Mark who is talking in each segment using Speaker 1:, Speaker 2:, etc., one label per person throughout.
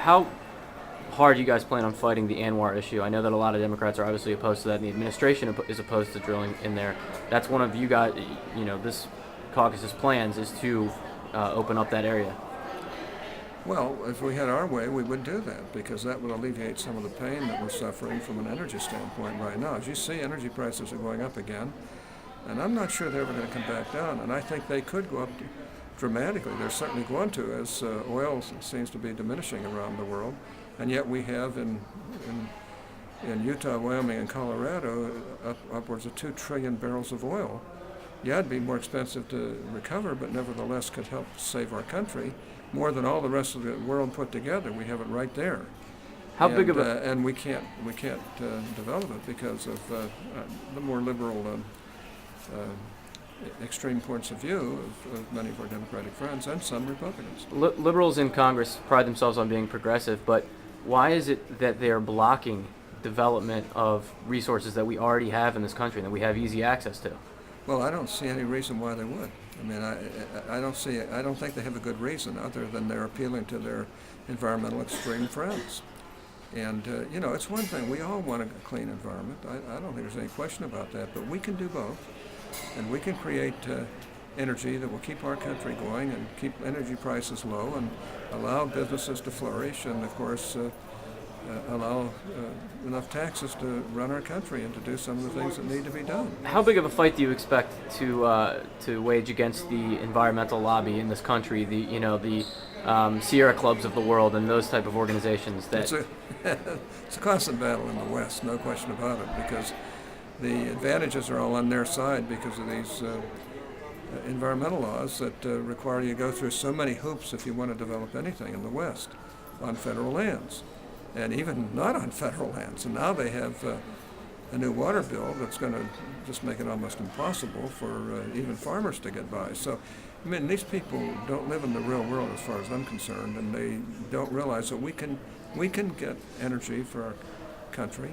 Speaker 1: how hard you guys plan on fighting the Anwar issue? I know that a lot of Democrats are obviously opposed to that, and the administration is opposed to drilling in there. That's one of you guys, this caucus's plans is to open up that area.
Speaker 2: Well, if we had our way, we would do that because that would alleviate some of the pain that we're suffering from an energy standpoint right now. As you see, energy prices are going up again, and I'm not sure they're ever going to come back down, and I think they could go up dramatically. They're certainly going to, as oil seems to be diminishing around the world, and yet we have in Utah, Wyoming, and Colorado upwards of 2 trillion barrels of oil. Yeah, it'd be more expensive to recover, but nevertheless could help save our country more than all the rest of the world put together. We have it right there.
Speaker 1: How big of a
Speaker 2: and we can't develop it because of the more liberal extreme points of view of many of our Democratic friends and some Republicans.
Speaker 1: liberals in Congress pride themselves on being progressive, but why is it that they are blocking development of resources that we already have in this country and that we have easy access to?
Speaker 2: Well, I don't see any reason why they would. I mean, I don't think they have a good reason other than they're appealing to their environmental extreme friends. And, it's one thing. We all want a clean environment. I don't think there's any question about that. But we can do both. And we can create energy that will keep our country going and keep energy prices low and allow businesses to flourish and, of course, allow enough taxes to run our country and to do some of the things that need to be done.
Speaker 1: How big of a fight do you expect to wage against the environmental lobby in this country? The Sierra Clubs of the world and those type of organizations.
Speaker 2: It's a constant battle in the West, no question about it, because the advantages are all on their side because of these environmental laws that require you to go through so many hoops if you want to develop anything in the West on federal lands. And even not on federal lands. And now they have a new water bill that's going to just make it almost impossible for even farmers to get by. So, I mean, these people don't live in the real world as far as I'm concerned, and they don't realize that we can get energy for our country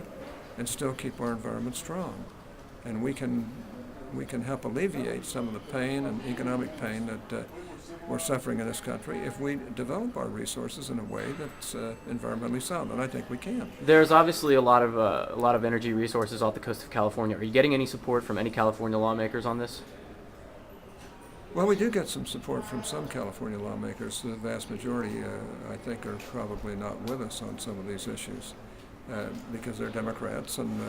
Speaker 2: and still keep our environment strong. And we can help alleviate some of the pain and economic pain that we're suffering in this country if we develop our resources in a way that's environmentally sound, and I think we can.
Speaker 1: There's obviously a lot of energy resources off the coast of California. Are you getting any support from any California lawmakers on this?
Speaker 2: Well, we do get some support from some California lawmakers. The vast majority, I think, are probably not with us on some of these issues because they're Democrats, and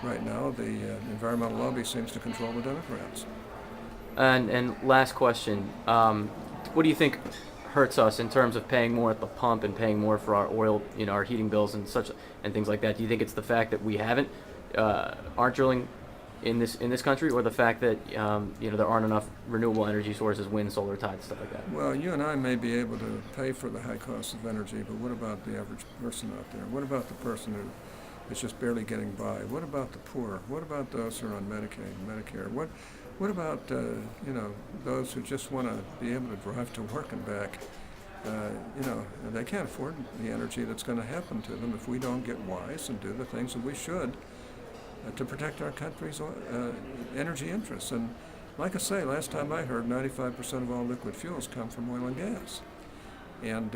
Speaker 2: right now the environmental lobby seems to control the Democrats.
Speaker 1: And last question, what do you think hurts us in terms of paying more at the pump and paying more for our oil, our heating bills and such and things like that? Do you think it's the fact that we aren't drilling in this country, or the fact that there aren't enough renewable energy sources, wind, solar, tide, stuff like that?
Speaker 2: Well, you and I may be able to pay for the high cost of energy, but what about the average person out there? What about the person who is just barely getting by? What about the poor? What about those who are on Medicaid and Medicare? What about those who just want to be able to drive to work and back? They can't afford the energy that's going to happen to them if we don't get wise and do the things that we should to protect our country's energy interests. And like I say, last time I heard, 95% of all liquid fuels come from oil and gas. And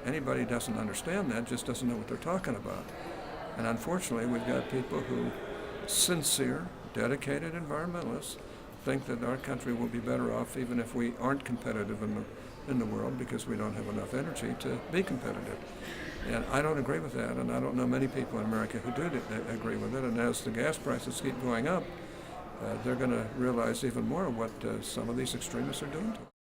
Speaker 2: anybody who doesn't understand that just doesn't know what they're talking about. And unfortunately, we've got people who, sincere, dedicated environmentalists, think that our country will be better off even if we aren't competitive in the world because we don't have enough energy to be competitive. And I don't agree with that, and I don't know many people in America who do agree with it. And as the gas prices keep going up, they're going to realize even more what some of these extremists are doing to us.